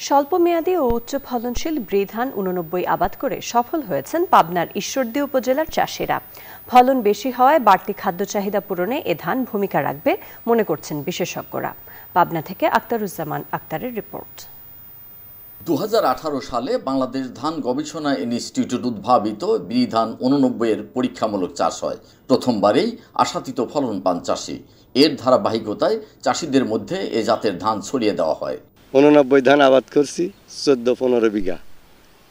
স্বল্পমেয়াদী ও উচ্চ ফলনশীল ব্রি ধান ৮৯ আবাদ করে সফল হয়েছেন পাবনার ঈশ্বরদী উপজেলার চাষিরা। ফলন বেশি হওয়ায় বাড়তি খাদ্য চাহিদা পূরণে এ ধান ভূমিকা রাখবে মনে করছেন বিশেষজ্ঞরা। পাবনা থেকে আক্তারুজ্জামান আক্তারের রিপোর্ট। ২০১৮ সালে বাংলাদেশ ধান গবেষণা ইনস্টিটিউট উদ্ভাবিত ব্রি ধান ৮৯-এর পরীক্ষামূলক চাষ হয়। প্রথমবারেই আশাতীত ফলন পান চাষি। এর ধারাবাহিকতায় চাষিদের মধ্যে এ জাতের ধান ছড়িয়ে দেওয়া হয়। ৮৯ ধান আবাদ করছি ১৪-১৫ বিঘা।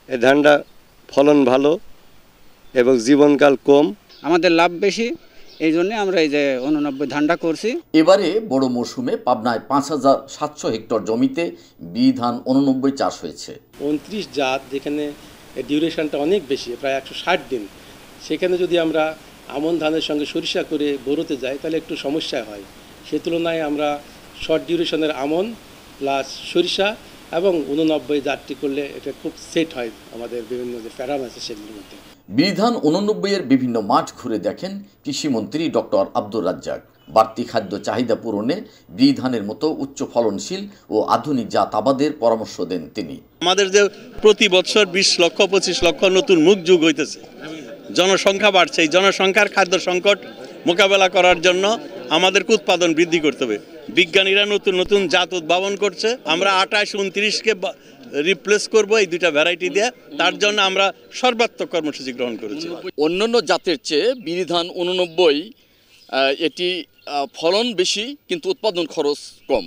এই ধানটা ফলন ভালো এবং জীবনকাল কম, আমাদের লাভ বেশি, এই জন্য আমরা এই যে ৮৯ ধানটা করছি। এবারে বড় মৌসুমে পাবনায় ৫,৭০০ হেক্টর জমিতে ব্রি ধান ৮৯ চাষ হয়েছে। ২৯ জাত, যেখানে ডিউরেশনটা অনেক বেশি, প্রায় ১৬০ দিন, সেখানে যদি আমরা আমন ধানের সঙ্গে সরিষা করে বোরোতে যাই তাহলে একটু সমস্যা হয়। সে তুলনায় আমরা শর্ট ডিউরেশনের আমন প্লাস সরিষা এবং ৮৯ জাতটি করলে এটা খুব সেট হয় আমাদের বিভিন্ন যে প্যারাম আছে সেগুলোর মধ্যে। ব্রি ধান ৮৯-এর বিভিন্ন মাঠ ঘুরে দেখেন কৃষিমন্ত্রী ডক্টর আব্দুর রাজ্জাক। বাড়তি খাদ্য চাহিদা পূরণে ব্রি ধানের মতো উচ্চ ফলনশীল ও আধুনিক জাত আবাদের পরামর্শ দেন তিনি। আমাদের যে প্রতি বছর ২০ লক্ষ ২৫ লক্ষ নতুন মুখ যোগ হইতেছে, জনসংখ্যা বাড়ছে, এই জনসংখ্যার খাদ্য সংকট মোকাবেলা করার জন্য আমাদেরকে উৎপাদন বৃদ্ধি করতে হবে। বিজ্ঞানীরা নতুন নতুন জাত উদ্ভাবন করছে। আমরা ২৮, ২৯কে রিপ্লেস করব এই দুইটা ভ্যারাইটি দিয়ে। তার জন্য আমরা সর্বাত্মক কর্মসূচি গ্রহণ করেছি। অন্যান্য জাতের চেয়ে ব্রি ধান ৮৯ এটি ফলন বেশি কিন্তু উৎপাদন খরচ কম।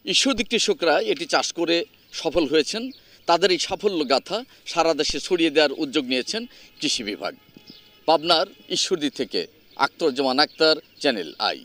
ঈশ্বরদী কৃষকরা এটি চাষ করে সফল হয়েছেন। তাদের এই সাফল্য গাথা সারা দেশে ছড়িয়ে দেওয়ার উদ্যোগ নিয়েছেন কৃষি বিভাগ। পাবনার ঈশ্বরদী থেকে আক্তারুজ্জামান আক্তার, চ্যানেল আই।